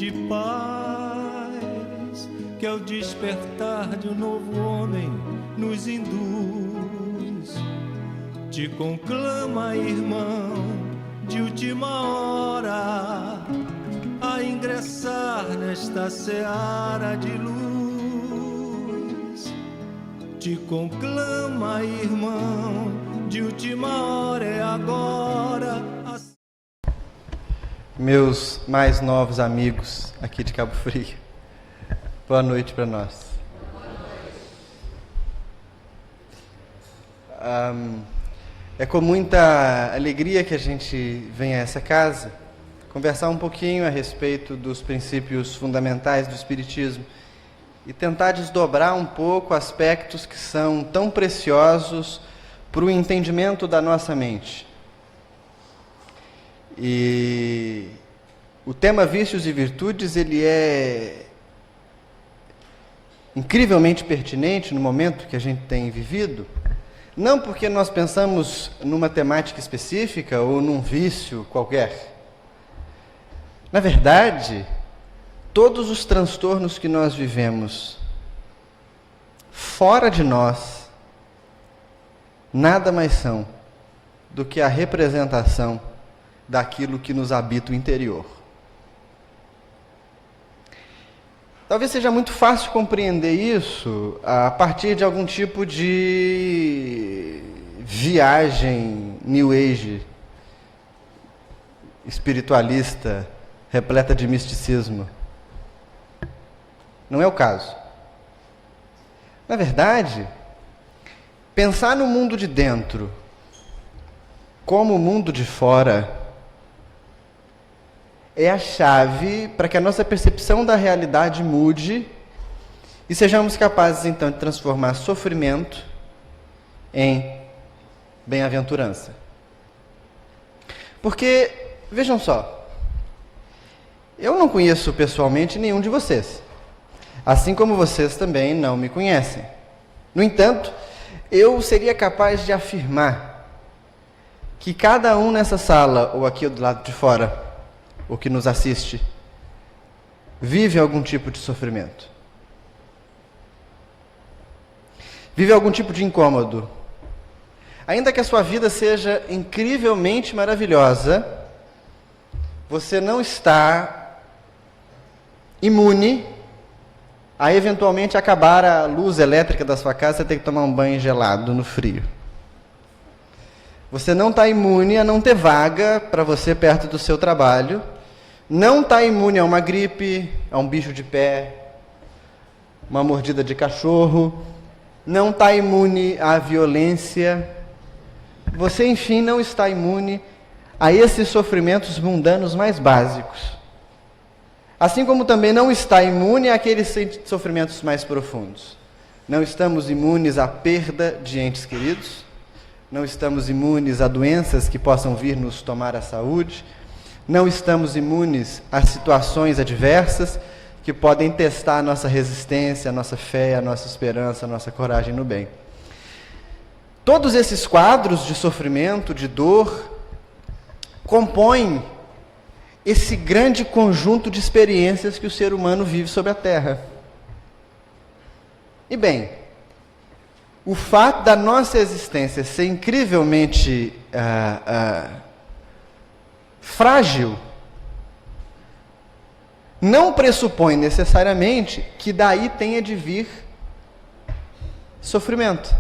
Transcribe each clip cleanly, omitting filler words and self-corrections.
de paz, que ao despertar de um novo homem nos induz. Te conclama, irmão, de última hora, a ingressar nesta seara de luz. Te conclama, irmão, de última hora, é agora. Meus mais novos amigos aqui de Cabo Frio, boa noite para nós. É com muita alegria que a gente vem a essa casa conversar um pouquinho a respeito dos princípios fundamentais do Espiritismo e tentar desdobrar um pouco aspectos que são tão preciosos para o entendimento da nossa mente. E o tema vícios e virtudes, ele é incrivelmente pertinente no momento que a gente tem vivido, não porque nós pensamos numa temática específica ou num vício qualquer. Na verdade, todos os transtornos que nós vivemos fora de nós, nada mais são do que a representação daquilo que nos habita o interior. Talvez seja muito fácil compreender isso a partir de algum tipo de viagem New Age, espiritualista, repleta de misticismo. Não é o caso. Na verdade, pensar no mundo de dentro como o mundo de fora é a chave para que a nossa percepção da realidade mude e sejamos capazes, então, de transformar sofrimento em bem-aventurança. Porque, vejam só, eu não conheço pessoalmente nenhum de vocês, assim como vocês também não me conhecem. No entanto, eu seria capaz de afirmar que cada um nessa sala, ou aqui do lado de fora, o que nos assiste, vive algum tipo de sofrimento. Vive algum tipo de incômodo. Ainda que a sua vida seja incrivelmente maravilhosa, você não está imune a eventualmente acabar a luz elétrica da sua casa e ter que tomar um banho gelado no frio. Você não está imune a não ter vaga para você perto do seu trabalho, não está imune a uma gripe, a um bicho de pé, uma mordida de cachorro, não está imune à violência. Você, enfim, não está imune a esses sofrimentos mundanos mais básicos. Assim como também não está imune àqueles sofrimentos mais profundos. Não estamos imunes à perda de entes queridos, não estamos imunes a doenças que possam vir nos tomar a saúde, não estamos imunes a situações adversas que podem testar a nossa resistência, a nossa fé, a nossa esperança, a nossa coragem no bem. Todos esses quadros de sofrimento, de dor, compõem esse grande conjunto de experiências que o ser humano vive sobre a Terra. E bem, o fato da nossa existência ser incrivelmente frágil não pressupõe necessariamente que daí tenha de vir sofrimento.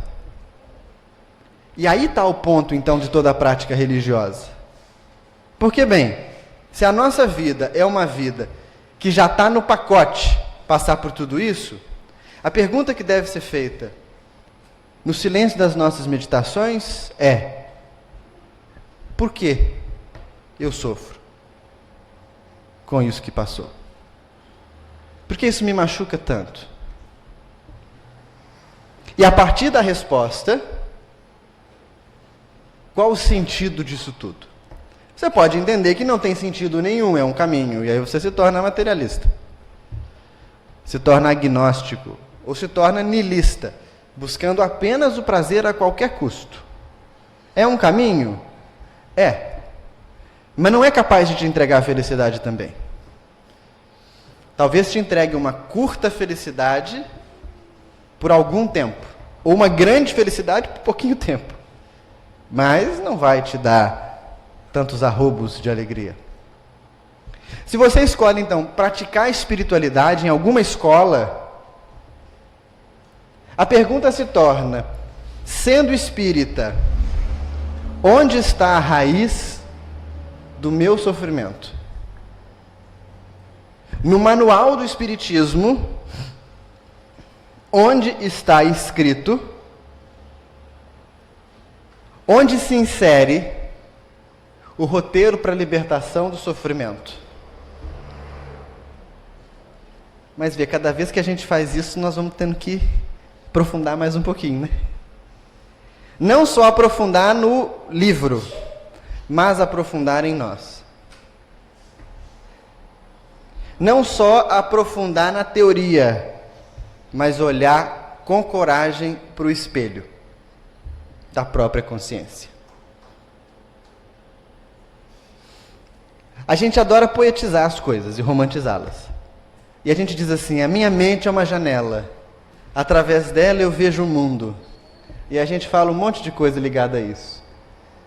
E aí está o ponto, então, de toda a prática religiosa. Porque, bem, se a nossa vida é uma vida que já está no pacote passar por tudo isso, a pergunta que deve ser feita no silêncio das nossas meditações é: por que eu sofro com isso que passou? Por que isso me machuca tanto? E a partir da resposta, qual o sentido disso tudo? Você pode entender que não tem sentido nenhum, é um caminho, e aí você se torna materialista, se torna agnóstico, ou se torna nihilista, buscando apenas o prazer a qualquer custo. É um caminho? É. Mas não é capaz de te entregar a felicidade também. Talvez te entregue uma curta felicidade por algum tempo, ou uma grande felicidade por pouquinho tempo, mas não vai te dar tantos arrobos de alegria. Se você escolhe, então, praticar espiritualidade em alguma escola, a pergunta se torna: sendo espírita, onde está a raiz do meu sofrimento? No manual do Espiritismo, onde está escrito, onde se insere o roteiro para a libertação do sofrimento? Mas vê, cada vez que a gente faz isso, nós vamos tendo que aprofundar mais um pouquinho, né? Não só aprofundar no livro, mas aprofundar em nós. Não só aprofundar na teoria, mas olhar com coragem para o espelho da própria consciência. A gente adora poetizar as coisas e romantizá-las. E a gente diz assim: a minha mente é uma janela, através dela eu vejo o mundo. E a gente fala um monte de coisa ligada a isso.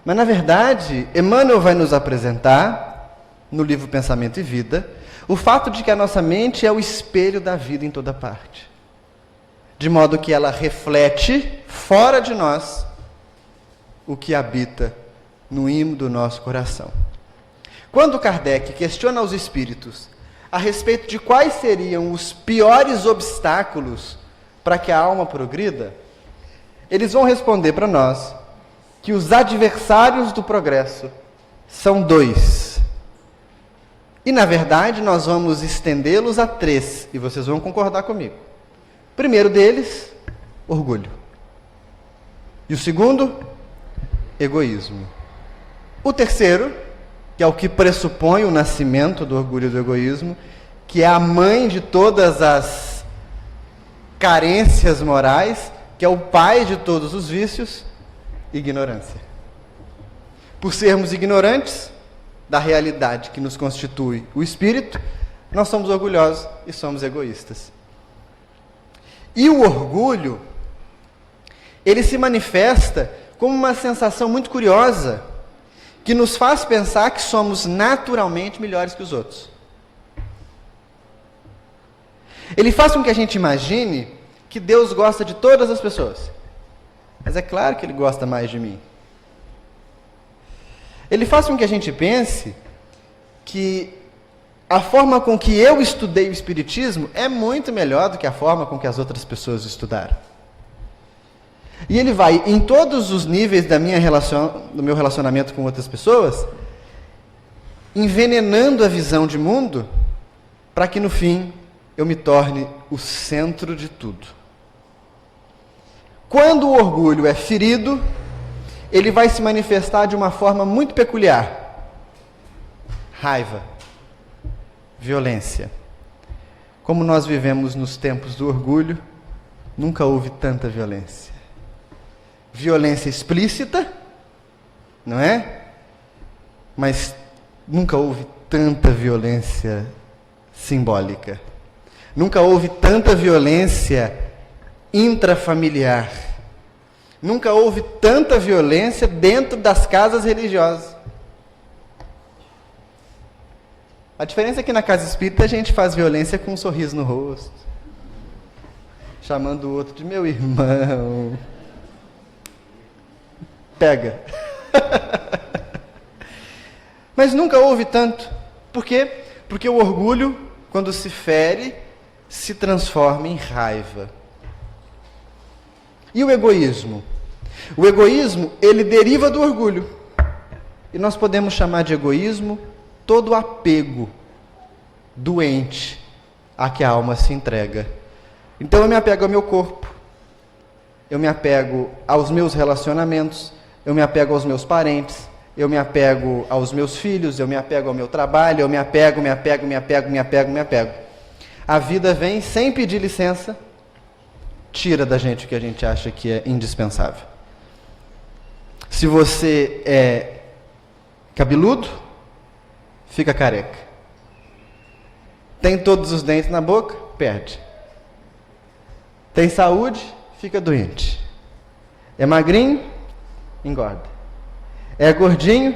Mas, na verdade, Emmanuel vai nos apresentar, no livro Pensamento e Vida, o fato de que a nossa mente é o espelho da vida em toda parte. De modo que ela reflete, fora de nós, o que habita no imo do nosso coração. Quando Kardec questiona os espíritos a respeito de quais seriam os piores obstáculos para que a alma progrida, eles vão responder para nós que os adversários do progresso são 2. E, na verdade, nós vamos estendê-los a 3, e vocês vão concordar comigo. O primeiro deles, orgulho. E o segundo, egoísmo. O terceiro, que é o que pressupõe o nascimento do orgulho e do egoísmo, que é a mãe de todas as carências morais, que é o pai de todos os vícios, ignorância. Por sermos ignorantes da realidade que nos constitui o espírito, nós somos orgulhosos e somos egoístas. E o orgulho, ele se manifesta como uma sensação muito curiosa, que nos faz pensar que somos naturalmente melhores que os outros. Ele faz com que a gente imagine que Deus gosta de todas as pessoas. Mas é claro que Ele gosta mais de mim. Ele faz com que a gente pense que a forma com que eu estudei o Espiritismo é muito melhor do que a forma com que as outras pessoas estudaram. E ele vai, em todos os níveis do meu relacionamento com outras pessoas, envenenando a visão de mundo, para que no fim eu me torne o centro de tudo. Quando o orgulho é ferido, ele vai se manifestar de uma forma muito peculiar. Raiva, violência. Como nós vivemos nos tempos do orgulho, nunca houve tanta violência. Violência explícita, não é? Mas nunca houve tanta violência simbólica. Nunca houve tanta violência intrafamiliar. Nunca houve tanta violência dentro das casas religiosas. A diferença é que na casa espírita a gente faz violência com um sorriso no rosto, chamando o outro de meu irmão. Pega. Mas nunca houve tanto. Por quê? Porque o orgulho, quando se fere, se transforma em raiva. E o egoísmo? O egoísmo, ele deriva do orgulho. E nós podemos chamar de egoísmo todo apego doente a que a alma se entrega. Então eu me apego ao meu corpo, eu me apego aos meus relacionamentos, eu me apego aos meus parentes, eu me apego aos meus filhos, eu me apego ao meu trabalho, eu me apego. A vida vem sem pedir licença, tira da gente o que a gente acha que é indispensável. Se você é cabeludo, fica careca. Tem todos os dentes na boca? Perde. Tem saúde? Fica doente. É magrinho? Engorda. É gordinho?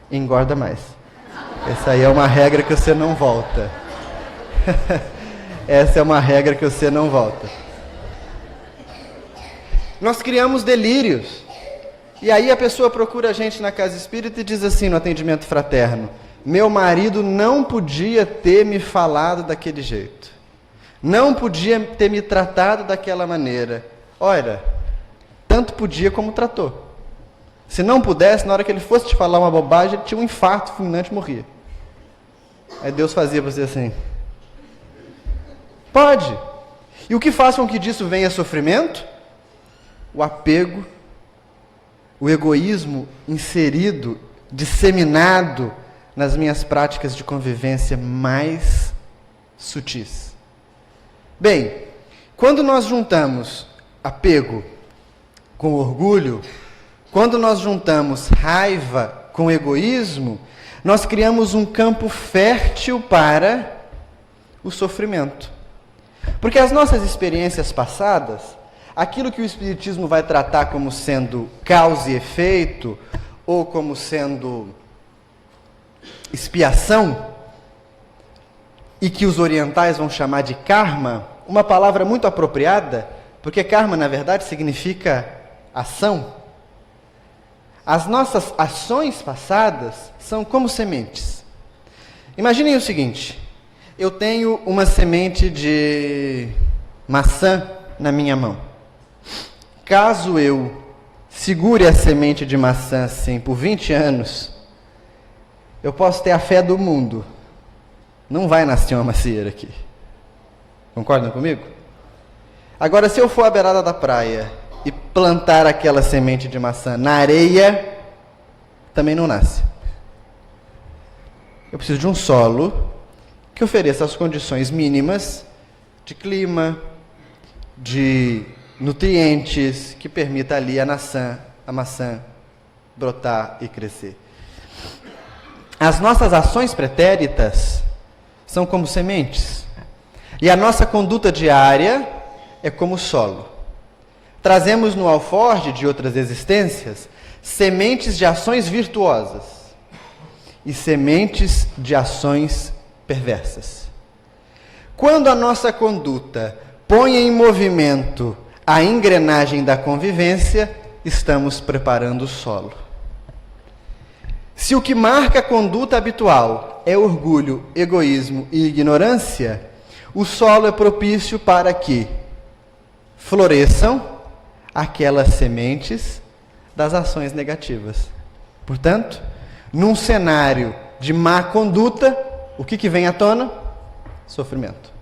Engorda mais. Essa aí é uma regra que você não volta. Essa é uma regra que você não volta. Nós criamos delírios. E aí a pessoa procura a gente na casa espírita e diz assim no atendimento fraterno: meu marido não podia ter me falado daquele jeito. Não podia ter me tratado daquela maneira. Olha, tanto podia como tratou. Se não pudesse, na hora que ele fosse te falar uma bobagem, ele tinha um infarto fulminante e morria. Aí Deus fazia para você assim: pode. E o que faz com que disso venha sofrimento? O apego, o egoísmo inserido, disseminado nas minhas práticas de convivência mais sutis. Bem, quando nós juntamos apego com orgulho, quando nós juntamos raiva com egoísmo, nós criamos um campo fértil para o sofrimento. Porque as nossas experiências passadas, aquilo que o Espiritismo vai tratar como sendo causa e efeito, ou como sendo expiação, e que os orientais vão chamar de karma, uma palavra muito apropriada, porque karma, na verdade, significa ação. As nossas ações passadas são como sementes. Imaginem o seguinte: eu tenho uma semente de maçã na minha mão. Caso eu segure a semente de maçã assim por 20 anos, eu posso ter a fé do mundo. Não vai nascer uma macieira aqui. Concordam comigo? Agora, se eu for à beirada da praia e plantar aquela semente de maçã na areia, também não nasce. Eu preciso de um solo que ofereça as condições mínimas de clima, de nutrientes, que permita ali a maçã brotar e crescer. As nossas ações pretéritas são como sementes. E a nossa conduta diária é como solo. Trazemos no alforje de outras existências sementes de ações virtuosas e sementes de ações perversas. Quando a nossa conduta põe em movimento a engrenagem da convivência, estamos preparando o solo. Se o que marca a conduta habitual é orgulho, egoísmo e ignorância, o solo é propício para que floresçam aquelas sementes das ações negativas. Portanto, num cenário de má conduta, o que vem à tona? Sofrimento.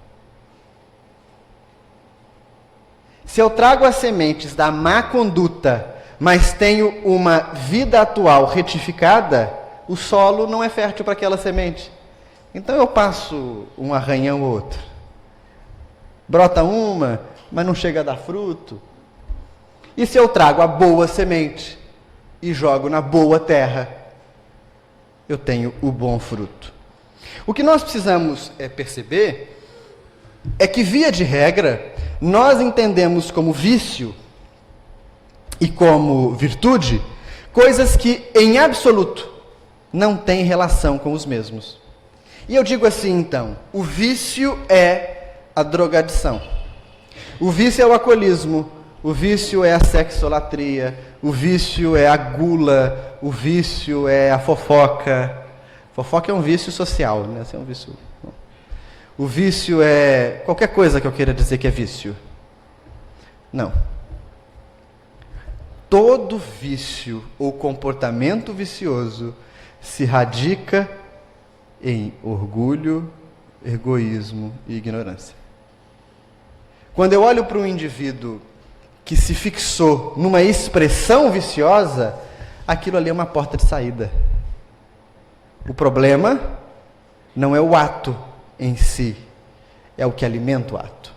Se eu trago as sementes da má conduta, mas tenho uma vida atual retificada, o solo não é fértil para aquela semente. Então eu passo um arranhão ou outro. Brota uma, mas não chega a dar fruto. E se eu trago a boa semente e jogo na boa terra, eu tenho o bom fruto. O que nós precisamos perceber é que, via de regra, nós entendemos como vício e como virtude coisas que, em absoluto, não têm relação com os mesmos. E eu digo assim, então: o vício é a drogadição, o vício é o alcoolismo, o vício é a sexolatria, o vício é a gula, o vício é a fofoca. Fofoca é um vício social, né? Esse é um vício. O vício é qualquer coisa que eu queira dizer que é vício. Não. Todo vício ou comportamento vicioso se radica em orgulho, egoísmo e ignorância. Quando eu olho para um indivíduo que se fixou numa expressão viciosa, aquilo ali é uma porta de saída. O problema não é o ato em si, é o que alimenta o ato.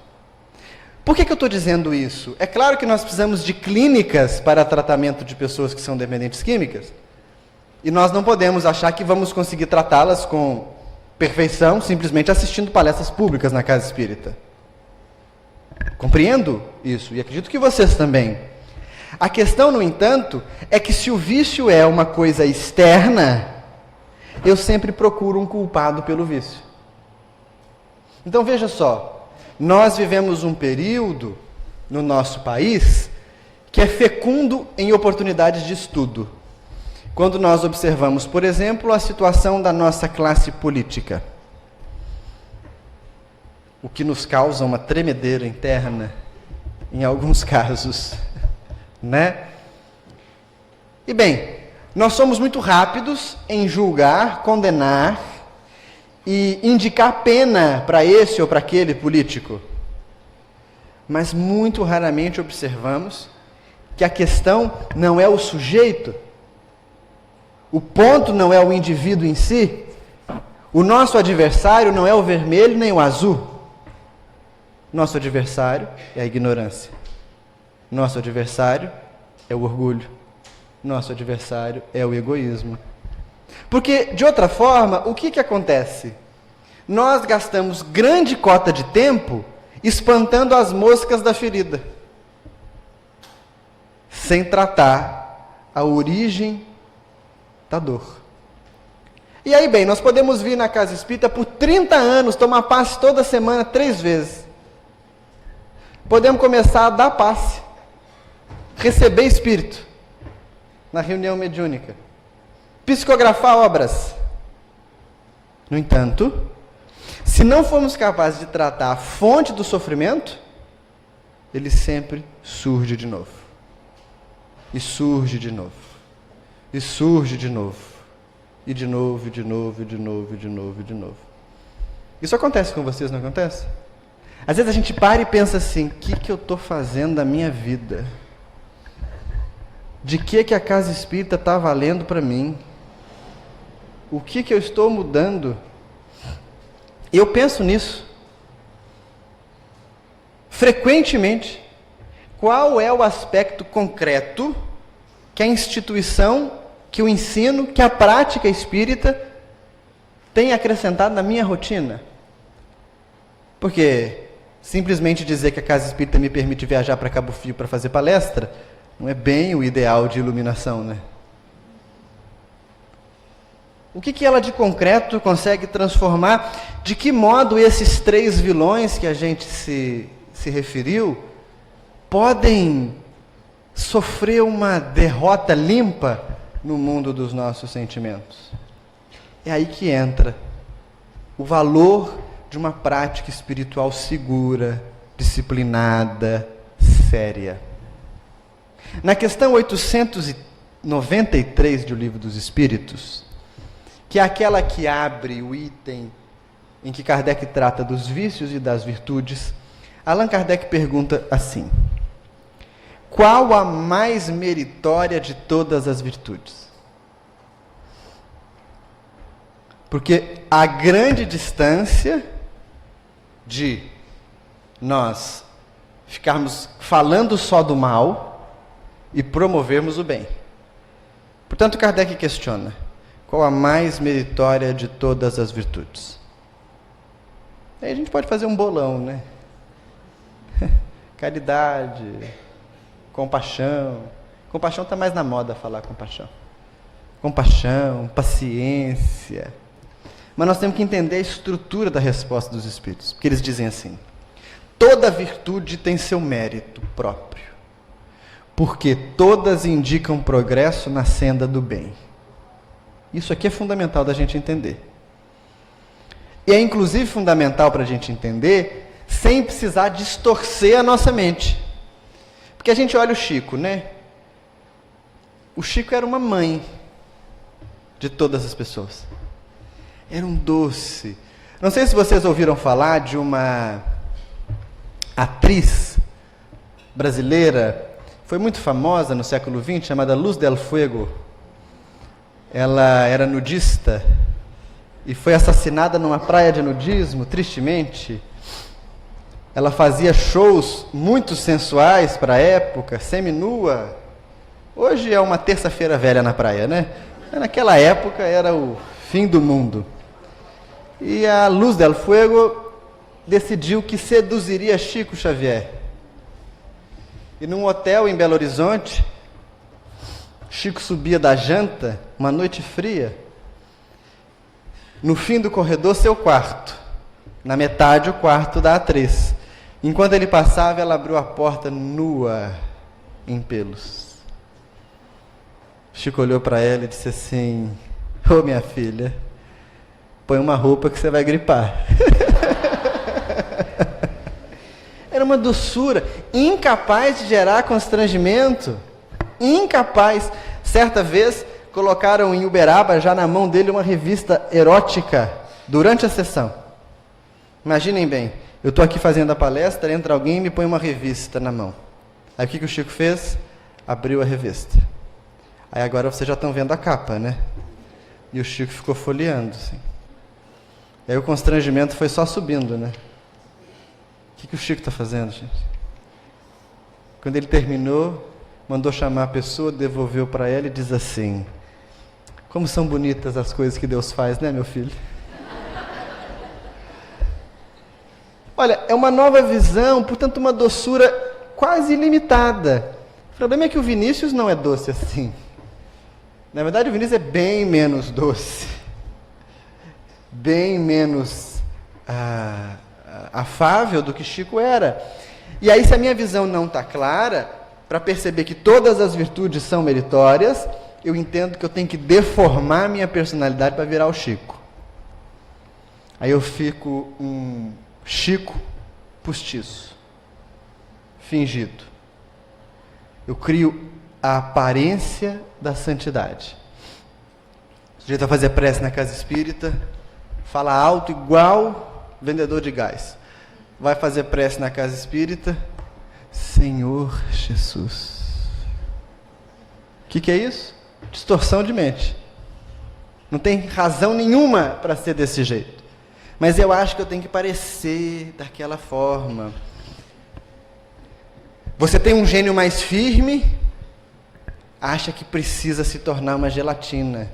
Por que eu estou dizendo isso? É claro que nós precisamos de clínicas para tratamento de pessoas que são dependentes químicas, e nós não podemos achar que vamos conseguir tratá-las com perfeição simplesmente assistindo palestras públicas na casa espírita. Compreendo isso e acredito que vocês também. A questão, no entanto, é que se o vício é uma coisa externa, eu sempre procuro um culpado pelo vício. Então veja só, nós vivemos um período no nosso país que é fecundo em oportunidades de estudo. Quando nós observamos, por exemplo, a situação da nossa classe política, o que nos causa uma tremedeira interna, em alguns casos, né? E bem, nós somos muito rápidos em julgar, condenar e indicar pena para esse ou para aquele político. Mas muito raramente observamos que a questão não é o sujeito, o ponto não é o indivíduo em si, o nosso adversário não é o vermelho nem o azul. Nosso adversário é a ignorância. Nosso adversário é o orgulho. Nosso adversário é o egoísmo. Porque, de outra forma, o que acontece? Nós gastamos grande cota de tempo espantando as moscas da ferida, sem tratar a origem da dor. E aí, bem, nós podemos vir na casa espírita por 30 anos, tomar passe toda semana, 3 vezes. Podemos começar a dar passe, receber espírito na reunião mediúnica, psicografar obras. No entanto, se não formos capazes de tratar a fonte do sofrimento, ele sempre surge de novo. E surge de novo. E surge de novo. E de novo, e de novo, e de novo, e de novo, e de novo. Isso acontece com vocês, não acontece? Às vezes a gente para e pensa assim, o que eu estou fazendo da minha vida? De que a casa espírita está valendo para mim? O que eu estou mudando? E eu penso nisso. Frequentemente, qual é o aspecto concreto que a instituição, que o ensino, que a prática espírita tem acrescentado na minha rotina? Porque simplesmente dizer que a casa espírita me permite viajar para Cabo Frio para fazer palestra, não é bem o ideal de iluminação, né? O que ela de concreto consegue transformar? De que modo esses 3 vilões que a gente se referiu podem sofrer uma derrota limpa no mundo dos nossos sentimentos? É aí que entra o valor de uma prática espiritual segura, disciplinada, séria. Na questão 893 do Livro dos Espíritos, que é aquela que abre o item em que Kardec trata dos vícios e das virtudes, Allan Kardec pergunta assim: qual a mais meritória de todas as virtudes? Porque a grande distância de nós ficarmos falando só do mal e promovermos o bem. Portanto, Kardec questiona: qual a mais meritória de todas as virtudes? Aí a gente pode fazer um bolão, né? Caridade, compaixão. Compaixão está mais na moda falar compaixão. Compaixão, paciência. Mas nós temos que entender a estrutura da resposta dos Espíritos. Porque eles dizem assim: toda virtude tem seu mérito próprio, porque todas indicam progresso na senda do bem. Isso aqui é fundamental da gente entender. E é inclusive fundamental para a gente entender sem precisar distorcer a nossa mente. Porque a gente olha o Chico, né? O Chico era uma mãe de todas as pessoas. Era um doce. Não sei se vocês ouviram falar de uma atriz brasileira, foi muito famosa no século XX, chamada Luz del Fuego. Ela era nudista e foi assassinada numa praia de nudismo, tristemente. Ela fazia shows muito sensuais para a época, seminua. Hoje é uma terça-feira velha na praia, né? Naquela época era o fim do mundo. E a Luz del Fuego decidiu que seduziria Chico Xavier. E num hotel em Belo Horizonte, Chico subia da janta, uma noite fria, no fim do corredor, seu quarto. Na metade, o quarto da atriz. Enquanto ele passava, ela abriu a porta nua, em pelos. Chico olhou para ela e disse assim: ô minha filha, põe uma roupa que você vai gripar. Era uma doçura, incapaz de gerar constrangimento. Incapaz. Certa vez, colocaram em Uberaba, já na mão dele, uma revista erótica, durante a sessão. Imaginem bem, eu estou aqui fazendo a palestra, entra alguém e me põe uma revista na mão. Aí o que o Chico fez? Abriu a revista. Aí agora vocês já estão vendo a capa, né? E o Chico ficou folheando, assim. E aí o constrangimento foi só subindo, né? O que o Chico está fazendo, gente? Quando ele terminou, mandou chamar a pessoa, devolveu para ela e diz assim: como são bonitas as coisas que Deus faz, né, meu filho? Olha, é uma nova visão, portanto uma doçura quase ilimitada. O problema é que o Vinícius não é doce assim. Na verdade, o Vinícius é bem menos doce. Bem menos afável do que Chico era. E aí, se a minha visão não está clara, para perceber que todas as virtudes são meritórias, eu entendo que eu tenho que deformar minha personalidade para virar o Chico. Aí eu fico um Chico postiço, fingido. Eu crio a aparência da santidade. O sujeito vai fazer prece na casa espírita, fala alto igual vendedor de gás. Vai fazer prece na casa espírita, Senhor Jesus. O que é isso? Distorção de mente. Não tem razão nenhuma para ser desse jeito. Mas eu acho que eu tenho que parecer daquela forma. Você tem um gênio mais firme, acha que precisa se tornar uma gelatina.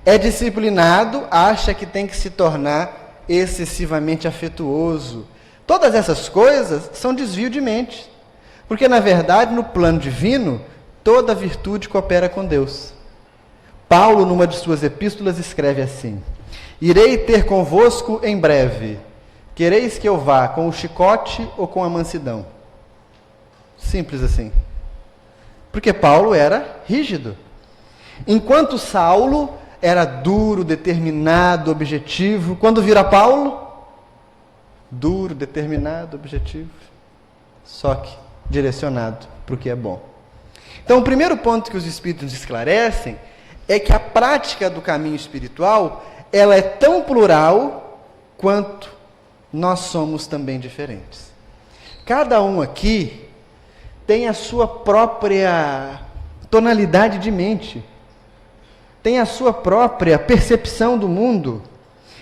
É disciplinado, acha que tem que se tornar excessivamente afetuoso. Todas essas coisas são desvio de mente. Porque, na verdade, no plano divino, toda virtude coopera com Deus. Paulo, numa de suas epístolas, escreve assim: irei ter convosco em breve. Quereis que eu vá com o chicote ou com a mansidão? Simples assim. Porque Paulo era rígido. Enquanto Saulo era duro, determinado, objetivo. Quando vira Paulo, duro, determinado, objetivo. Só que direcionado para o que é bom. Então, o primeiro ponto que os Espíritos esclarecem é que a prática do caminho espiritual, ela é tão plural quanto nós somos também diferentes. Cada um aqui tem a sua própria tonalidade de mente, tem a sua própria percepção do mundo.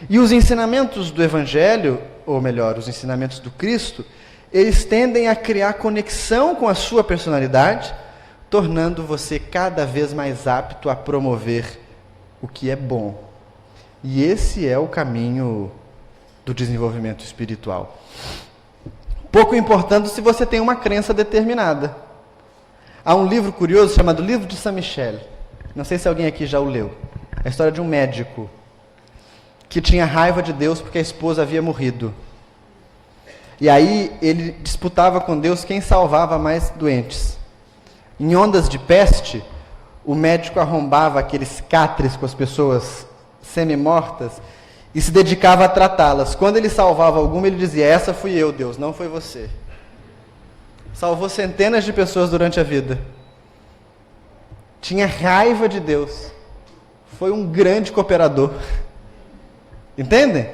E os ensinamentos do Evangelho, ou melhor, os ensinamentos do Cristo, eles tendem a criar conexão com a sua personalidade, tornando você cada vez mais apto a promover o que é bom. E esse é o caminho do desenvolvimento espiritual. Pouco importando se você tem uma crença determinada. Há um livro curioso chamado Livro de Saint Michel. Não sei se alguém aqui já o leu. É a história de um médico que tinha raiva de Deus porque a esposa havia morrido. E aí ele disputava com Deus quem salvava mais doentes. Em ondas de peste, o médico arrombava aqueles cátres com as pessoas semi-mortas e se dedicava a tratá-las. Quando ele salvava alguma, ele dizia: essa fui eu, Deus, não foi você. Salvou centenas de pessoas durante a vida. Tinha raiva de Deus. Foi um grande cooperador. Entendem?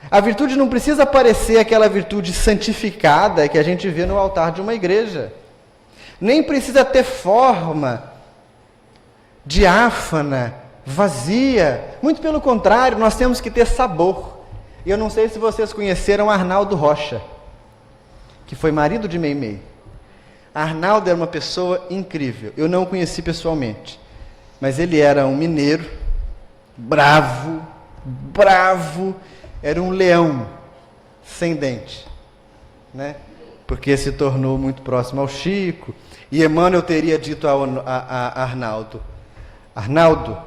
A virtude não precisa parecer aquela virtude santificada que a gente vê no altar de uma igreja. Nem precisa ter forma diáfana, vazia. Muito pelo contrário, nós temos que ter sabor. E eu não sei se vocês conheceram Arnaldo Rocha, que foi marido de Meimei. Arnaldo era uma pessoa incrível. Eu não o conheci pessoalmente, mas ele era um mineiro, bravo, bravo, era um leão sem dente, né? Porque se tornou muito próximo ao Chico. E Emmanuel teria dito a Arnaldo: Arnaldo,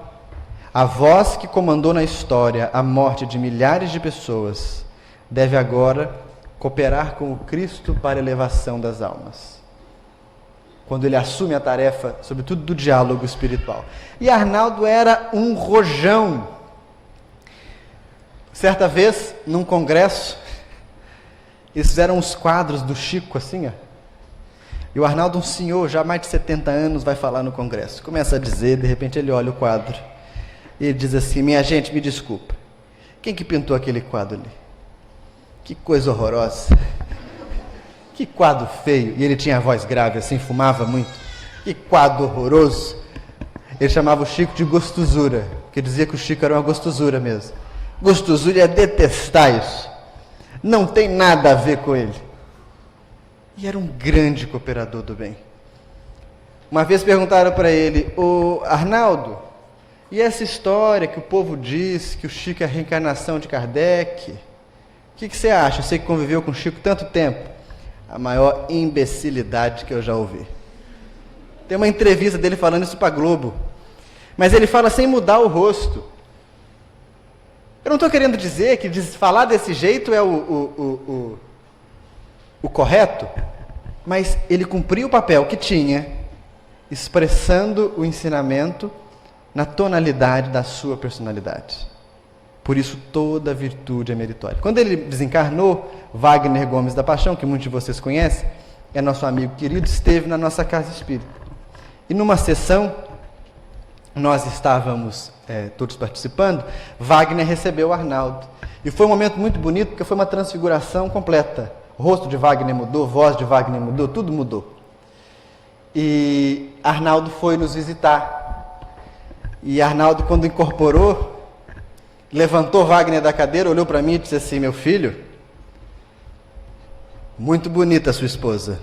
a voz que comandou na história a morte de milhares de pessoas deve agora cooperar com o Cristo para a elevação das almas. Quando ele assume a tarefa, sobretudo do diálogo espiritual. E Arnaldo era um rojão. Certa vez, num congresso, eles fizeram uns quadros do Chico, assim, ó. E o Arnaldo, um senhor, já mais de 70 anos, vai falar no congresso. Começa a dizer, de repente ele olha o quadro. E ele diz assim: minha gente, me desculpa. Quem que pintou aquele quadro ali? Que coisa horrorosa. Que quadro feio. E ele tinha a voz grave, assim, fumava muito. Que quadro horroroso. Ele chamava o Chico de gostosura, porque dizia que o Chico era uma gostosura mesmo. Gostosura é detestar isso. Não tem nada a ver com ele. E era um grande cooperador do bem. Uma vez perguntaram para ele: ô Arnaldo, e essa história que o povo diz que o Chico é a reencarnação de Kardec? O que você acha? Você que conviveu com o Chico tanto tempo. A maior imbecilidade que eu já ouvi. Tem uma entrevista dele falando isso para a Globo. Mas ele fala sem mudar o rosto. Eu não estou querendo dizer que falar desse jeito é o correto, mas ele cumpriu o papel que tinha, expressando o ensinamento na tonalidade da sua personalidade. Por isso toda virtude é meritória. Quando ele desencarnou, Wagner Gomes da Paixão, que muitos de vocês conhecem, é nosso amigo querido, esteve na nossa casa espírita. E numa sessão, nós estávamos todos participando, Wagner recebeu o Arnaldo. E foi um momento muito bonito, porque foi uma transfiguração completa. O rosto de Wagner mudou, a voz de Wagner mudou, tudo mudou. E Arnaldo foi nos visitar. E Arnaldo, quando incorporou, levantou Wagner da cadeira, olhou para mim e disse assim: meu filho, muito bonita a sua esposa.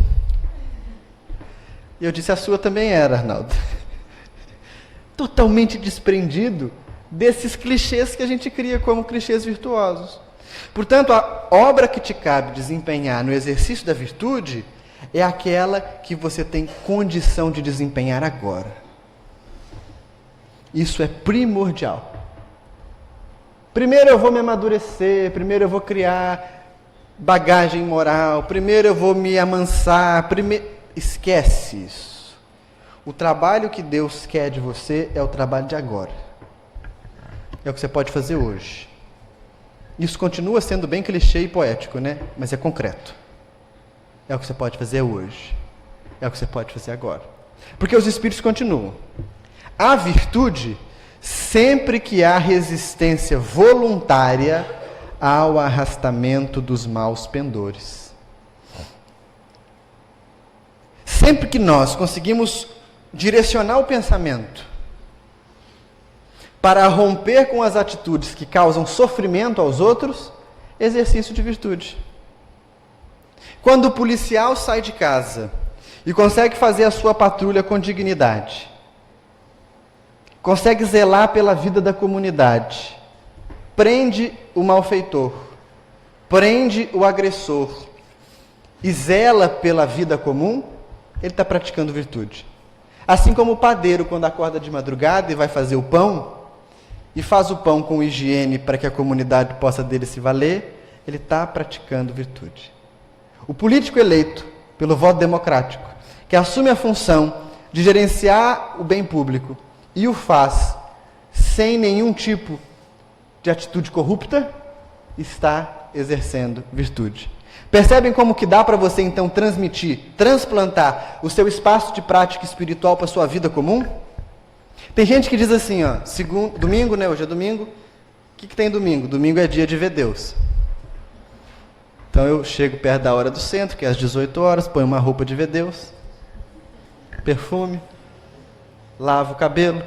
E eu disse: a sua também era, Arnaldo. Totalmente desprendido desses clichês que a gente cria como clichês virtuosos. Portanto, a obra que te cabe desempenhar no exercício da virtude é aquela que você tem condição de desempenhar agora. Isso é primordial. Primeiro eu vou me amadurecer, primeiro eu vou criar bagagem moral, primeiro eu vou me amansar, esquece isso. O trabalho que Deus quer de você é o trabalho de agora. É o que você pode fazer hoje. Isso continua sendo bem clichê e poético, né? Mas é concreto. É o que você pode fazer hoje. É o que você pode fazer agora. Porque os espíritos continuam. A virtude, sempre que há resistência voluntária ao arrastamento dos maus pendores. Sempre que nós conseguimos direcionar o pensamento para romper com as atitudes que causam sofrimento aos outros, exercício de virtude. Quando o policial sai de casa e consegue fazer a sua patrulha com dignidade, consegue zelar pela vida da comunidade, prende o malfeitor, prende o agressor e zela pela vida comum, ele está praticando virtude. Assim como o padeiro, quando acorda de madrugada e vai fazer o pão, e faz o pão com higiene para que a comunidade possa dele se valer, ele está praticando virtude. O político eleito pelo voto democrático, que assume a função de gerenciar o bem público e o faz sem nenhum tipo de atitude corrupta, está exercendo virtude. Percebem como que dá para você então transmitir, transplantar o seu espaço de prática espiritual para a sua vida comum? Tem gente que diz assim, ó, domingo, né? Hoje é domingo. O que tem domingo? Domingo é dia de ver Deus. Então eu chego perto da hora do centro, que é às 18 horas, ponho uma roupa de ver Deus, perfume, lavo o cabelo,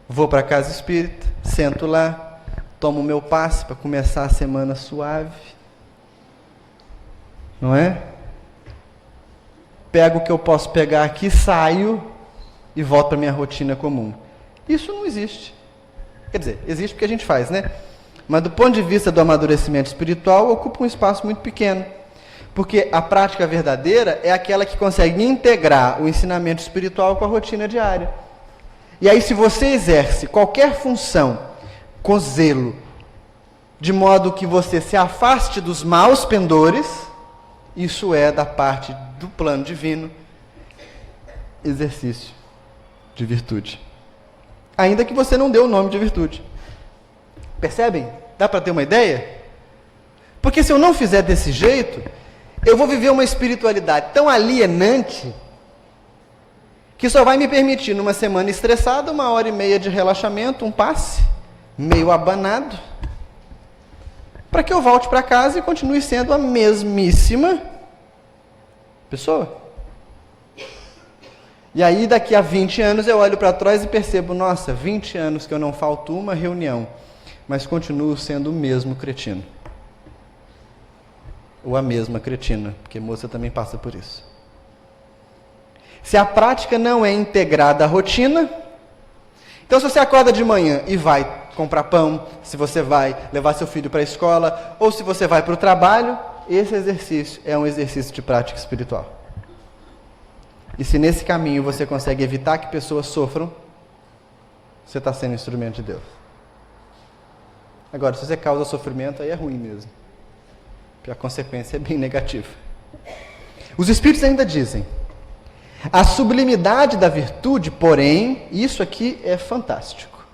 vou para a casa espírita, sento lá, tomo o meu passe para começar a semana suave. Não é? Pego o que eu posso pegar aqui, saio e volto para a minha rotina comum. Isso não existe. Quer dizer, existe porque a gente faz, né? Mas do ponto de vista do amadurecimento espiritual, ocupa um espaço muito pequeno. Porque a prática verdadeira é aquela que consegue integrar o ensinamento espiritual com a rotina diária. E aí, se você exerce qualquer função com zelo, de modo que você se afaste dos maus pendores, isso é da parte do plano divino, exercício de virtude. Ainda que você não dê o nome de virtude. Percebem? Dá para ter uma ideia? Porque se eu não fizer desse jeito, eu vou viver uma espiritualidade tão alienante que só vai me permitir, numa semana estressada, 1h30 de relaxamento, um passe, meio abanado, para que eu volte para casa e continue sendo a mesmíssima pessoa. E aí, daqui a 20 anos, eu olho para trás e percebo, nossa, 20 anos que eu não falto uma reunião, mas continuo sendo o mesmo cretino. Ou a mesma cretina, porque moça também passa por isso. Se a prática não é integrada à rotina, então se você acorda de manhã e vai comprar pão, se você vai levar seu filho para a escola, ou se você vai para o trabalho, esse exercício é um exercício de prática espiritual. E se nesse caminho você consegue evitar que pessoas sofram, você está sendo instrumento de Deus. Agora, se você causa sofrimento, aí é ruim mesmo. Porque a consequência é bem negativa. Os Espíritos ainda dizem, a sublimidade da virtude, porém, isso aqui é fantástico,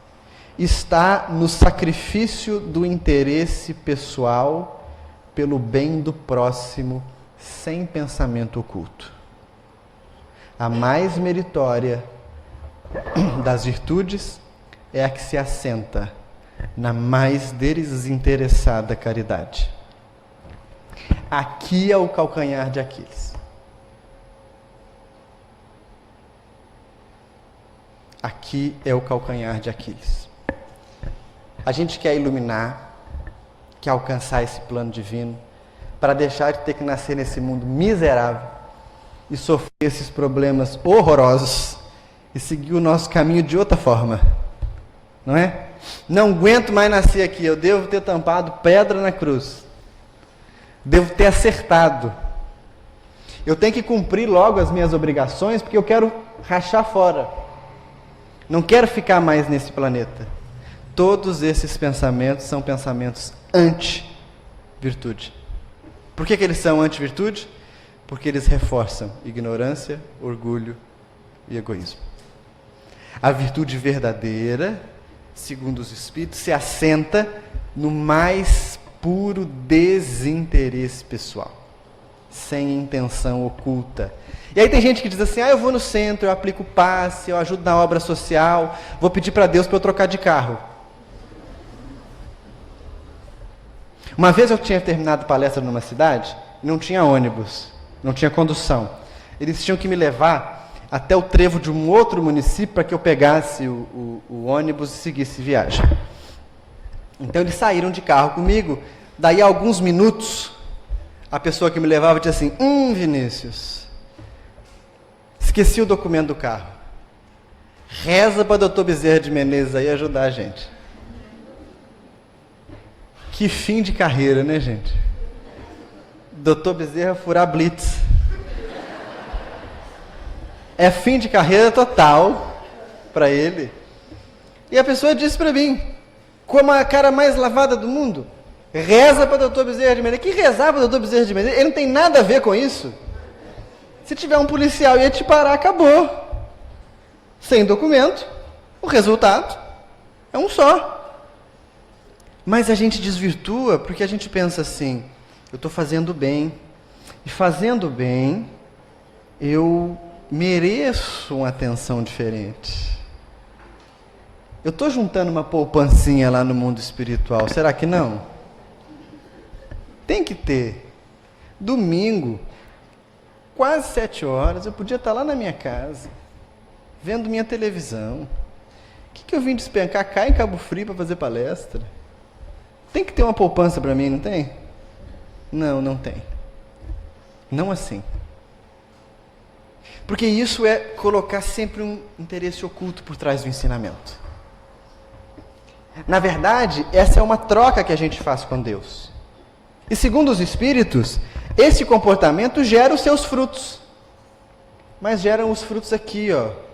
está no sacrifício do interesse pessoal pelo bem do próximo, sem pensamento oculto. A mais meritória das virtudes é a que se assenta na mais desinteressada caridade. Aqui é o calcanhar de Aquiles. Aqui é o calcanhar de Aquiles. A gente quer iluminar, quer alcançar esse plano divino, para deixar de ter que nascer nesse mundo miserável e sofrer esses problemas horrorosos e seguir o nosso caminho de outra forma. Não é? Não aguento mais nascer aqui, eu devo ter tampado pedra na cruz. Devo ter acertado. Eu tenho que cumprir logo as minhas obrigações, porque eu quero rachar fora. Não quero ficar mais nesse planeta. Todos esses pensamentos são pensamentos anti-virtude. Por que eles são anti-virtude? Porque eles reforçam ignorância, orgulho e egoísmo. A virtude verdadeira, segundo os Espíritos, se assenta no mais puro desinteresse pessoal, sem intenção oculta. E aí tem gente que diz assim, eu vou no centro, eu aplico passe, eu ajudo na obra social, vou pedir para Deus para eu trocar de carro. Uma vez eu tinha terminado palestra numa cidade, não tinha ônibus, não tinha condução. Eles tinham que me levar até o trevo de um outro município para que eu pegasse o ônibus e seguisse viagem. Então eles saíram de carro comigo, daí a alguns minutos, a pessoa que me levava disse assim, Vinícius, esqueci o documento do carro. Reza para o Dr. Bezerra de Menezes aí ajudar a gente. Que fim de carreira, né, gente? Dr. Bezerra furar blitz. É fim de carreira total para ele. E a pessoa disse para mim, com a cara mais lavada do mundo, reza para o Dr. Bezerra de Menezes. Que rezar para o Dr. Bezerra de Menezes? Ele não tem nada a ver com isso. Se tiver um policial ia te parar, acabou. Sem documento, o resultado é um só. Mas a gente desvirtua porque a gente pensa assim, eu estou fazendo bem, e fazendo bem, eu mereço uma atenção diferente. Eu estou juntando uma poupancinha lá no mundo espiritual, será que não? Tem que ter. Domingo, quase 7 horas, eu podia estar lá na minha casa, vendo minha televisão. O que eu vim despencar cá em Cabo Frio para fazer palestra? Tem que ter uma poupança para mim, não tem? Não, não tem. Não assim. Porque isso é colocar sempre um interesse oculto por trás do ensinamento. Na verdade, essa é uma troca que a gente faz com Deus. E segundo os Espíritos, esse comportamento gera os seus frutos. Mas geram os frutos aqui,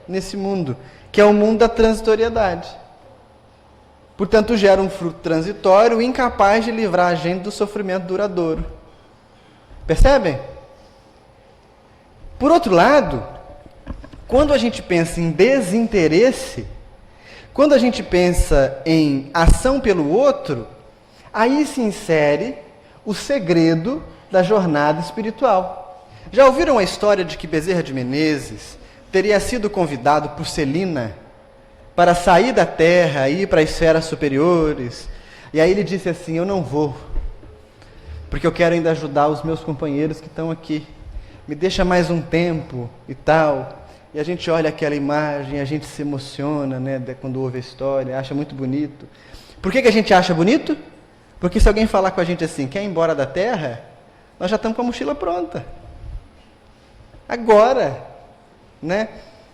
nesse mundo, que é o mundo da transitoriedade. Portanto, gera um fruto transitório incapaz de livrar a gente do sofrimento duradouro. Percebem? Por outro lado, quando a gente pensa em desinteresse, quando a gente pensa em ação pelo outro, aí se insere o segredo da jornada espiritual. Já ouviram a história de que Bezerra de Menezes teria sido convidado por Celina para sair da Terra e ir para as esferas superiores? E aí ele disse assim: eu não vou, porque eu quero ainda ajudar os meus companheiros que estão aqui. Me deixa mais um tempo e tal. E a gente olha aquela imagem, a gente se emociona, né, quando ouve a história, acha muito bonito. Por que a gente acha bonito? Porque se alguém falar com a gente assim, quer ir embora da Terra, nós já estamos com a mochila pronta. Agora, né?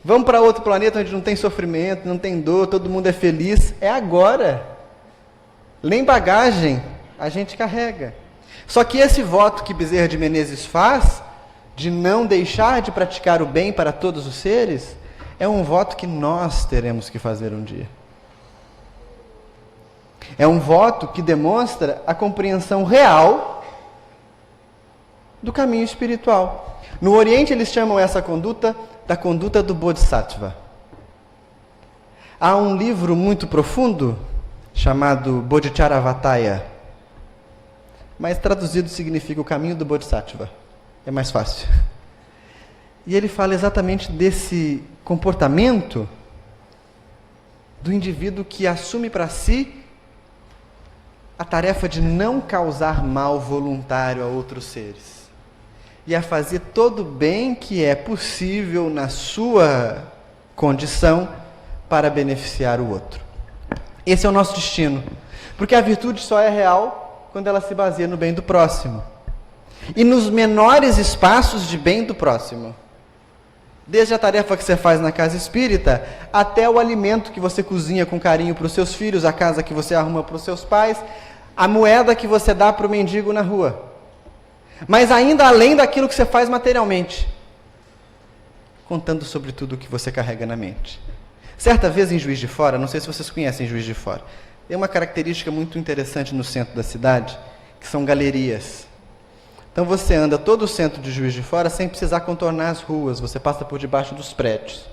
Vamos para outro planeta onde não tem sofrimento, não tem dor, todo mundo é feliz. É agora. Nem bagagem a gente carrega. Só que esse voto que Bezerra de Menezes faz, de não deixar de praticar o bem para todos os seres, é um voto que nós teremos que fazer um dia. É um voto que demonstra a compreensão real do caminho espiritual. No Oriente eles chamam essa conduta da conduta do Bodhisattva. Há um livro muito profundo chamado Bodhicharyavataya, mas traduzido significa o caminho do Bodhisattva. É mais fácil. E ele fala exatamente desse comportamento do indivíduo que assume para si a tarefa de não causar mal voluntário a outros seres e a fazer todo o bem que é possível na sua condição para beneficiar o outro. Esse é o nosso destino, porque a virtude só é real quando ela se baseia no bem do próximo e nos menores espaços de bem do próximo. Desde a tarefa que você faz na casa espírita, até o alimento que você cozinha com carinho para os seus filhos, a casa que você arruma para os seus pais, a moeda que você dá para o mendigo na rua. Mas ainda além daquilo que você faz materialmente, contando sobre tudo o que você carrega na mente. Certa vez em Juiz de Fora, não sei se vocês conhecem Juiz de Fora, tem uma característica muito interessante no centro da cidade, que são galerias. Então você anda todo o centro de Juiz de Fora sem precisar contornar as ruas, você passa por debaixo dos prédios.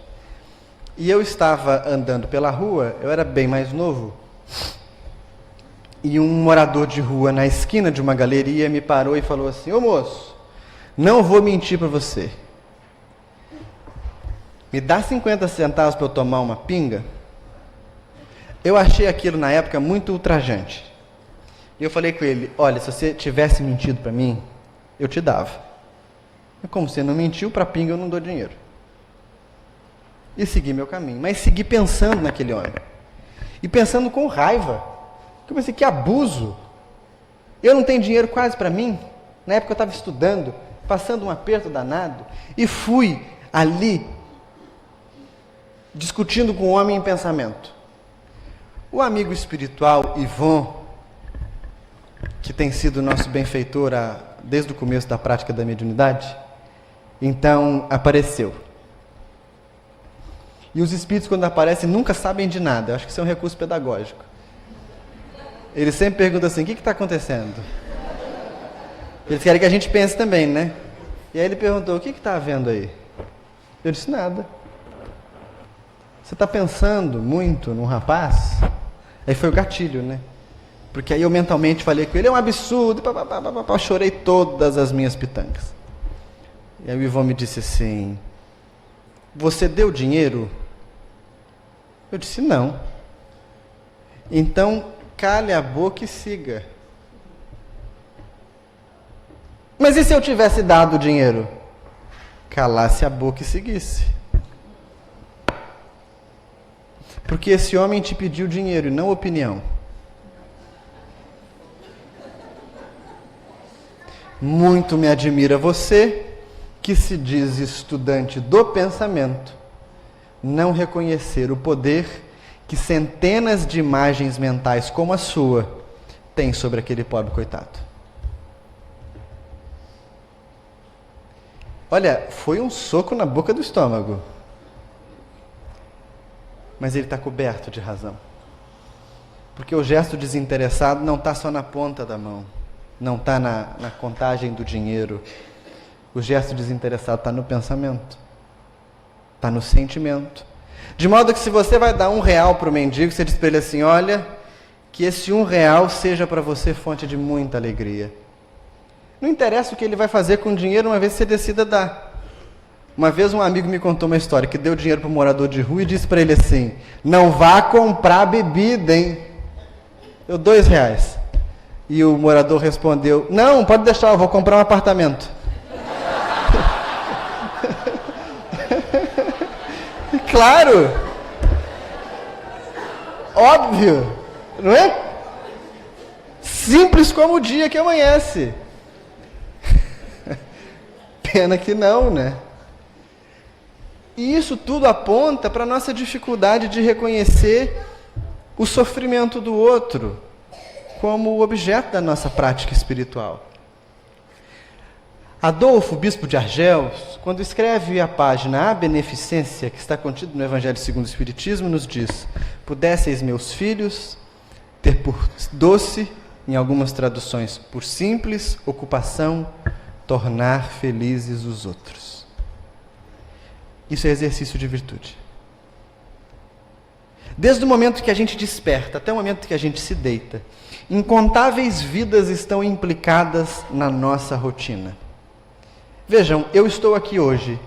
E eu estava andando pela rua, eu era bem mais novo, e um morador de rua na esquina de uma galeria me parou e falou assim: ô moço, não vou mentir para você, me dá 50 centavos para eu tomar uma pinga? Eu achei aquilo na época muito ultrajante. E eu falei com ele: olha, se você tivesse mentido para mim, eu te dava. Mas como você não mentiu, para pinga eu não dou dinheiro. E segui meu caminho. Mas segui pensando naquele homem. E pensando com raiva. Eu pensei, que abuso. Eu não tenho dinheiro quase para mim. Na época eu estava estudando, passando um aperto danado. E fui ali, discutindo com o homem em pensamento. O amigo espiritual Ivon, que tem sido nosso benfeitor desde o começo da prática da mediunidade, então apareceu. E os espíritos, quando aparecem, nunca sabem de nada. Eu acho que isso é um recurso pedagógico. Eles sempre perguntam assim: o que está acontecendo? Eles querem que a gente pense também, né? E aí ele perguntou: o que está havendo aí? Eu disse: nada. Você está pensando muito num rapaz? Aí foi o gatilho, né? Porque aí eu mentalmente falei com ele: é um absurdo, chorei todas as minhas pitangas. E aí o Ivon me disse assim: você deu dinheiro? Eu disse: não. Então, cale a boca e siga. Mas e se eu tivesse dado o dinheiro? Calasse a boca e seguisse. Porque esse homem te pediu dinheiro e não opinião. Muito me admira você, que se diz estudante do pensamento, não reconhecer o poder que centenas de imagens mentais como a sua têm sobre aquele pobre coitado. Olha, foi um soco na boca do estômago. Mas ele está coberto de razão. Porque o gesto desinteressado não está só na ponta da mão, não está na contagem do dinheiro. O gesto desinteressado está no pensamento, está no sentimento. De modo que se você vai dar R$1 para o mendigo, você diz para ele assim: olha, que esse R$1 seja para você fonte de muita alegria. Não interessa o que ele vai fazer com o dinheiro uma vez que você decida dar. Uma vez um amigo me contou uma história, que deu dinheiro para um morador de rua e disse para ele assim: não vá comprar bebida, hein? Deu R$2. E o morador respondeu: não, pode deixar, eu vou comprar um apartamento. Claro! Óbvio, não é? Simples como o dia que amanhece. Pena que não, né? E isso tudo aponta para a nossa dificuldade de reconhecer o sofrimento do outro como objeto da nossa prática espiritual. Adolfo, bispo de Argéus, quando escreve a página A Beneficência, que está contida no Evangelho segundo o Espiritismo, nos diz: pudesseis, meus filhos, ter por doce, em algumas traduções, por simples ocupação, tornar felizes os outros. Isso é exercício de virtude. Desde o momento que a gente desperta até o momento que a gente se deita, incontáveis vidas estão implicadas na nossa rotina. Vejam, eu estou aqui hoje,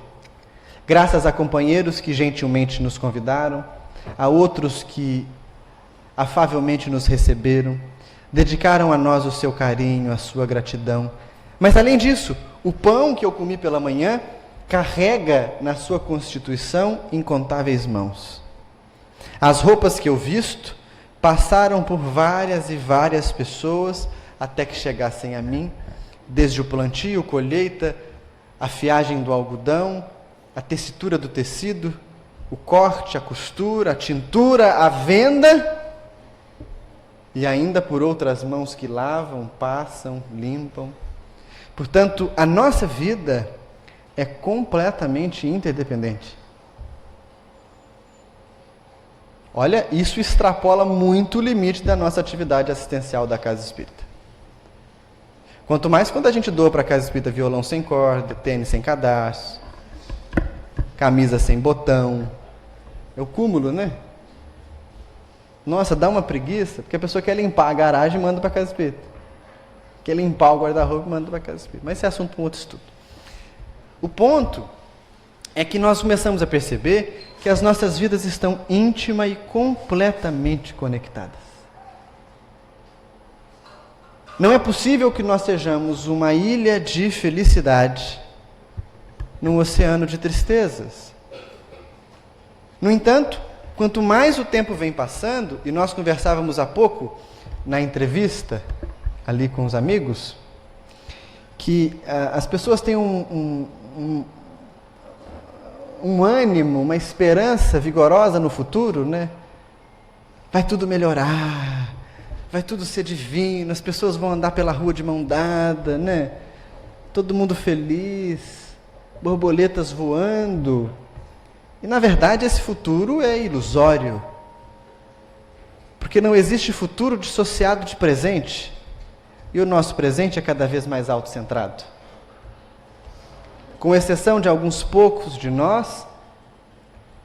graças a companheiros que gentilmente nos convidaram, a outros que afavelmente nos receberam, dedicaram a nós o seu carinho, a sua gratidão. Mas além disso, o pão que eu comi pela manhã carrega na sua constituição incontáveis mãos. As roupas que eu visto passaram por várias e várias pessoas até que chegassem a mim, desde o plantio, colheita, a fiagem do algodão, a tessitura do tecido, o corte, a costura, a tintura, a venda, e ainda por outras mãos que lavam, passam, limpam. Portanto, a nossa vida é completamente interdependente. Olha, isso extrapola muito o limite da nossa atividade assistencial da Casa Espírita. Quanto mais quando a gente doa para a Casa Espírita violão sem corda, tênis sem cadarço, camisa sem botão. É o cúmulo, né? Nossa, dá uma preguiça, porque a pessoa quer limpar a garagem e manda para a Casa Espírita. Quer limpar o guarda-roupa e manda para a Casa Espírita. Mas esse é assunto para um outro estudo. O ponto é que nós começamos a perceber que as nossas vidas estão íntima e completamente conectadas. Não é possível que nós sejamos uma ilha de felicidade num oceano de tristezas. No entanto, quanto mais o tempo vem passando, e nós conversávamos há pouco na entrevista ali com os amigos, que as pessoas têm um ânimo, uma esperança vigorosa no futuro, né? Vai tudo melhorar, vai tudo ser divino, as pessoas vão andar pela rua de mão dada, né? Todo mundo feliz, borboletas voando. E na verdade esse futuro é ilusório, porque não existe futuro dissociado de presente, e o nosso presente é cada vez mais autocentrado. Com exceção de alguns poucos de nós,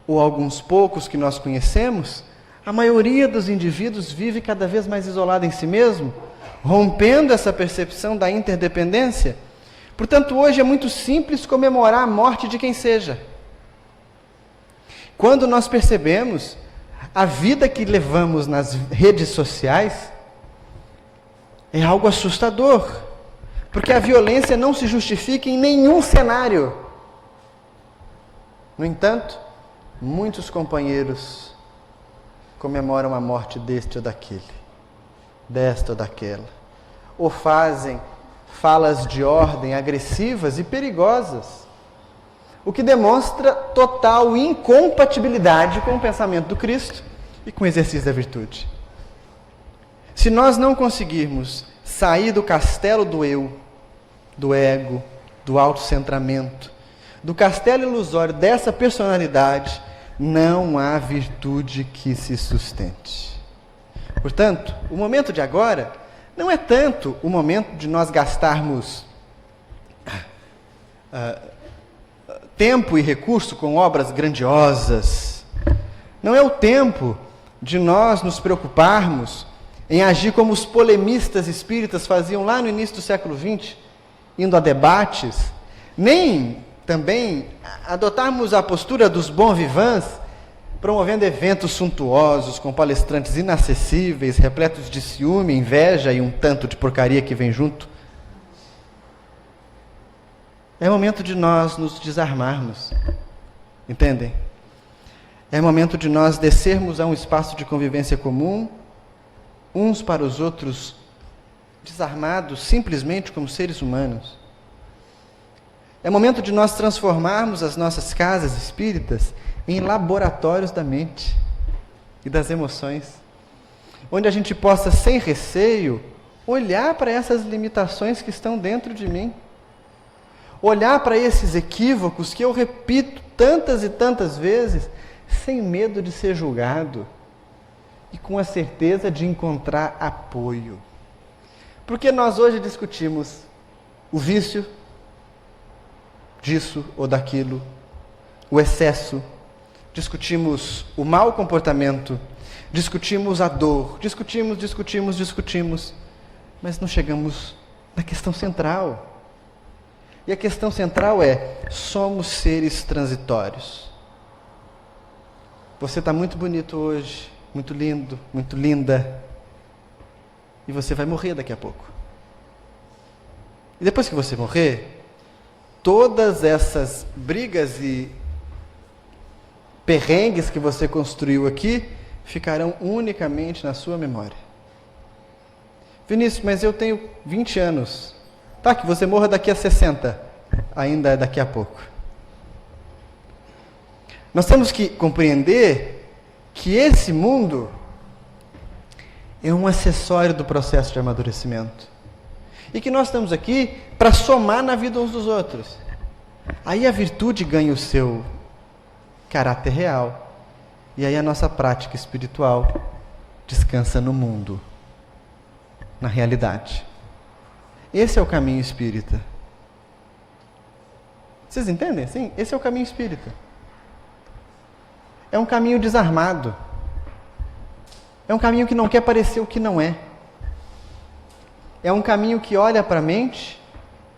ou alguns poucos que nós conhecemos, a maioria dos indivíduos vive cada vez mais isolado em si mesmo, rompendo essa percepção da interdependência. Portanto, hoje é muito simples comemorar a morte de quem seja. Quando nós percebemos a vida que levamos nas redes sociais, é algo assustador, porque a violência não se justifica em nenhum cenário. No entanto, muitos companheiros comemoram a morte deste ou daquele, desta ou daquela, ou fazem falas de ordem agressivas e perigosas, o que demonstra total incompatibilidade com o pensamento do Cristo, e com o exercício da virtude. Se nós não conseguirmos sair do castelo do eu, do ego, do autocentramento, do castelo ilusório dessa personalidade, não há virtude que se sustente. Portanto, o momento de agora não é tanto o momento de nós gastarmos tempo e recurso com obras grandiosas. Não é o tempo de nós nos preocuparmos em agir como os polemistas espíritas faziam lá no início do século XX, indo a debates, nem também adotarmos a postura dos bons vivants, promovendo eventos suntuosos, com palestrantes inacessíveis, repletos de ciúme, inveja e um tanto de porcaria que vem junto. É momento de nós nos desarmarmos, entendem? É momento de nós descermos a um espaço de convivência comum, uns para os outros, desarmados simplesmente como seres humanos. É momento de nós transformarmos as nossas casas espíritas em laboratórios da mente e das emoções, onde a gente possa, sem receio, olhar para essas limitações que estão dentro de mim, olhar para esses equívocos que eu repito tantas e tantas vezes, sem medo de ser julgado e com a certeza de encontrar apoio. Porque nós hoje discutimos o vício disso ou daquilo, o excesso, discutimos o mau comportamento, discutimos a dor, discutimos, mas não chegamos na questão central. E a questão central é: somos seres transitórios. Você está muito bonito hoje, muito lindo, muito linda, e você vai morrer daqui a pouco. E depois que você morrer, todas essas brigas e perrengues que você construiu aqui ficarão unicamente na sua memória. Vinícius, mas eu tenho 20 anos. Tá, que você morra daqui a 60. Ainda é daqui a pouco. Nós temos que compreender que esse mundo é um acessório do processo de amadurecimento. E que nós estamos aqui para somar na vida uns dos outros. Aí a virtude ganha o seu caráter real. E aí a nossa prática espiritual descansa no mundo, na realidade. Esse é o caminho espírita. Vocês entendem? Sim, esse é o caminho espírita. É um caminho desarmado. É um caminho que não quer parecer o que não é. É um caminho que olha para a mente,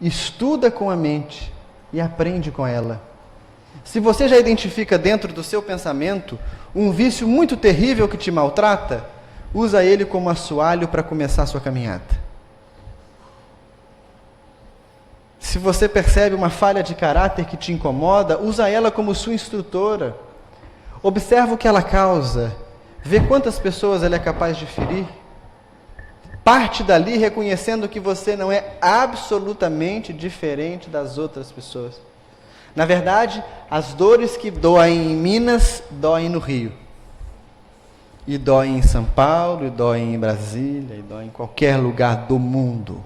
estuda com a mente e aprende com ela. Se você já identifica dentro do seu pensamento um vício muito terrível que te maltrata, usa ele como assoalho para começar a sua caminhada. Se você percebe uma falha de caráter que te incomoda, usa ela como sua instrutora. Observa o que ela causa, vê quantas pessoas ela é capaz de ferir. Parte dali reconhecendo que você não é absolutamente diferente das outras pessoas. Na verdade, as dores que doem em Minas, doem no Rio. E doem em São Paulo, e doem em Brasília, e doem em qualquer lugar do mundo.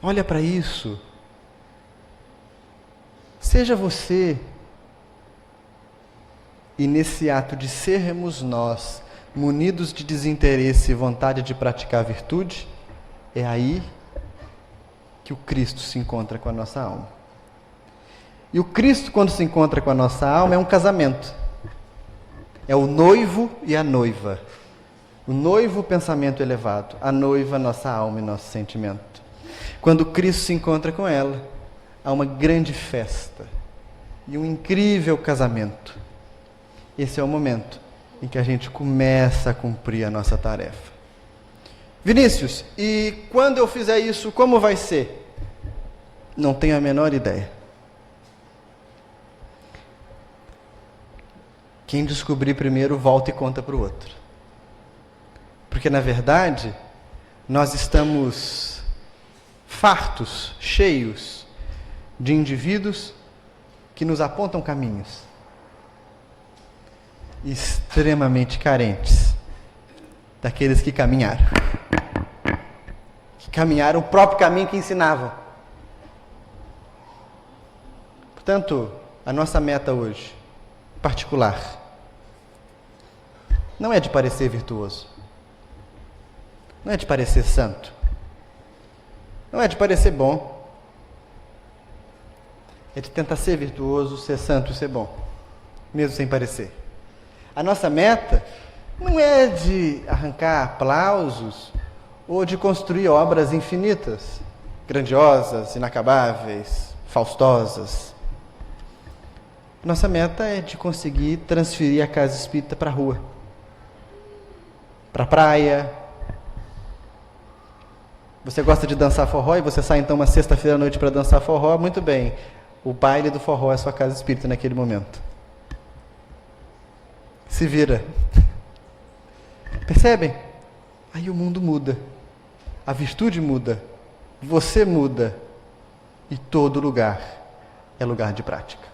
Olha para isso. Seja você. E nesse ato de sermos nós, munidos de desinteresse e vontade de praticar a virtude, é aí que o Cristo se encontra com a nossa alma. E o Cristo, quando se encontra com a nossa alma, é um casamento. É o noivo e a noiva. O noivo, o pensamento elevado. A noiva, nossa alma e nosso sentimento. Quando Cristo se encontra com ela, há uma grande festa e um incrível casamento. Esse é o momento em que a gente começa a cumprir a nossa tarefa. Vinícius, e quando eu fizer isso, como vai ser? Não tenho a menor ideia. Quem descobrir primeiro, volta e conta para o outro. Porque, na verdade, nós estamos fartos, cheios de indivíduos que nos apontam caminhos. extremamente carentes daqueles que caminharam. Que caminharam o próprio caminho que ensinavam. Portanto, a nossa meta hoje, particular, não é de parecer virtuoso. Não é de parecer santo. Não é de parecer bom. É de tentar ser virtuoso, ser santo e ser bom, mesmo sem parecer. A nossa meta não é de arrancar aplausos ou de construir obras infinitas, grandiosas, inacabáveis, faustosas. Nossa meta é de conseguir transferir a casa espírita para a rua, para a praia. Você gosta de dançar forró e você sai então uma sexta-feira à noite para dançar forró, muito bem. O baile do forró é a sua casa espírita naquele momento. Se vira. Percebem? Aí o mundo muda. A virtude muda. Você muda. E todo lugar é lugar de prática.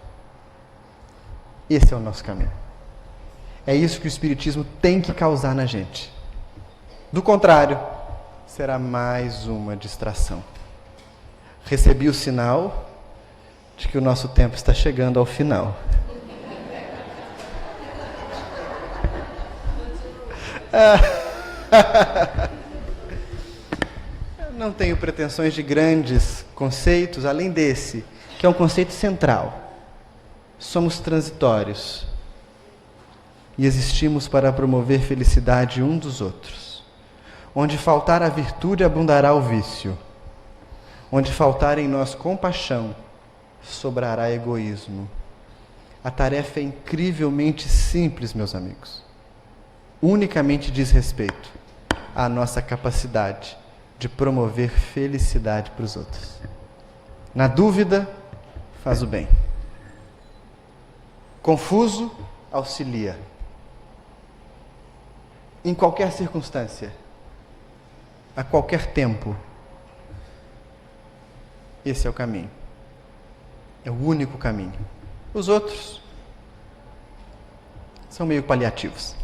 Esse é o nosso caminho. É isso que o Espiritismo tem que causar na gente. Do contrário, será mais uma distração. Recebi o sinal de que o nosso tempo está chegando ao final. Eu não tenho pretensões de grandes conceitos, além desse, que é um conceito central. Somos transitórios e existimos para promover felicidade um dos outros. Onde faltar a virtude, abundará o vício. Onde faltar em nós compaixão, sobrará egoísmo. A tarefa é incrivelmente simples, meus amigos. Unicamente diz respeito à nossa capacidade de promover felicidade para os outros. Na dúvida, faz o bem. Confuso, auxilia. Em qualquer circunstância, a qualquer tempo, esse é o caminho. É o único caminho. Os outros são meio paliativos.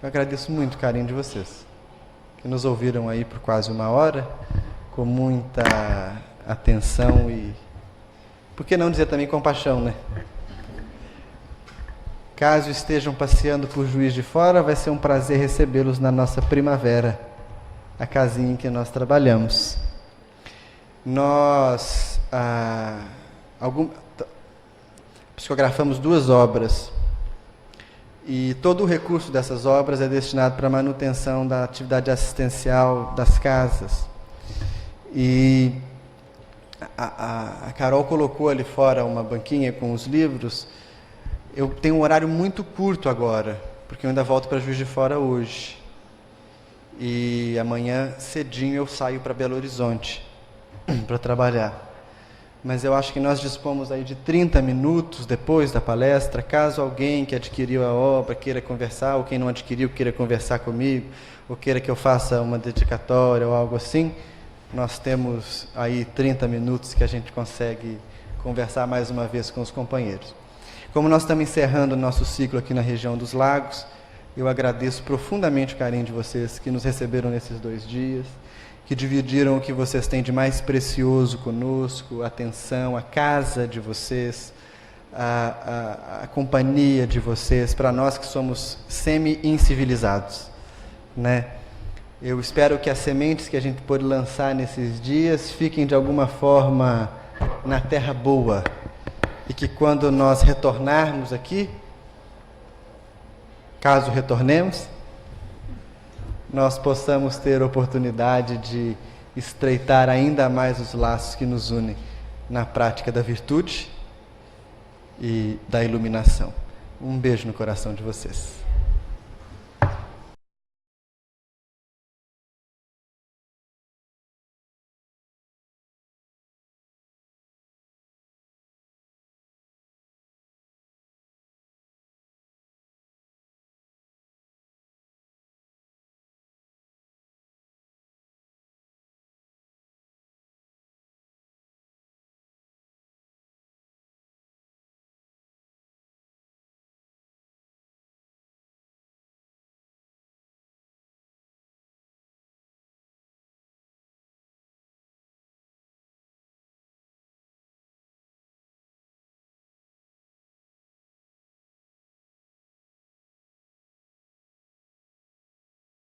Eu agradeço muito o carinho de vocês, que nos ouviram aí por quase 1 hora, com muita atenção e, por que não dizer também compaixão, né? Caso estejam passeando por Juiz de Fora, vai ser um prazer recebê-los na nossa Primavera, a casinha em que nós trabalhamos. Nós psicografamos 2 obras e todo o recurso dessas obras é destinado para a manutenção da atividade assistencial das casas. E a Carol colocou ali fora uma banquinha com os livros. Eu tenho um horário muito curto agora, porque eu ainda volto para Juiz de Fora hoje. E amanhã cedinho eu saio para Belo Horizonte para trabalhar. Mas eu acho que nós dispomos aí de 30 minutos depois da palestra, caso alguém que adquiriu a obra queira conversar, ou quem não adquiriu queira conversar comigo, ou queira que eu faça uma dedicatória ou algo assim, nós temos aí 30 minutos que a gente consegue conversar mais uma vez com os companheiros. Como nós estamos encerrando o nosso ciclo aqui na região dos Lagos, eu agradeço profundamente o carinho de vocês que nos receberam nesses 2 dias, que dividiram o que vocês têm de mais precioso conosco, a atenção, a casa de vocês, a companhia de vocês, para nós que somos semi-incivilizados, né? Eu espero que as sementes que a gente pôde lançar nesses dias fiquem de alguma forma na terra boa, e que quando nós retornarmos aqui, caso retornemos, nós possamos ter oportunidade de estreitar ainda mais os laços que nos unem na prática da virtude e da iluminação. Um beijo no coração de vocês.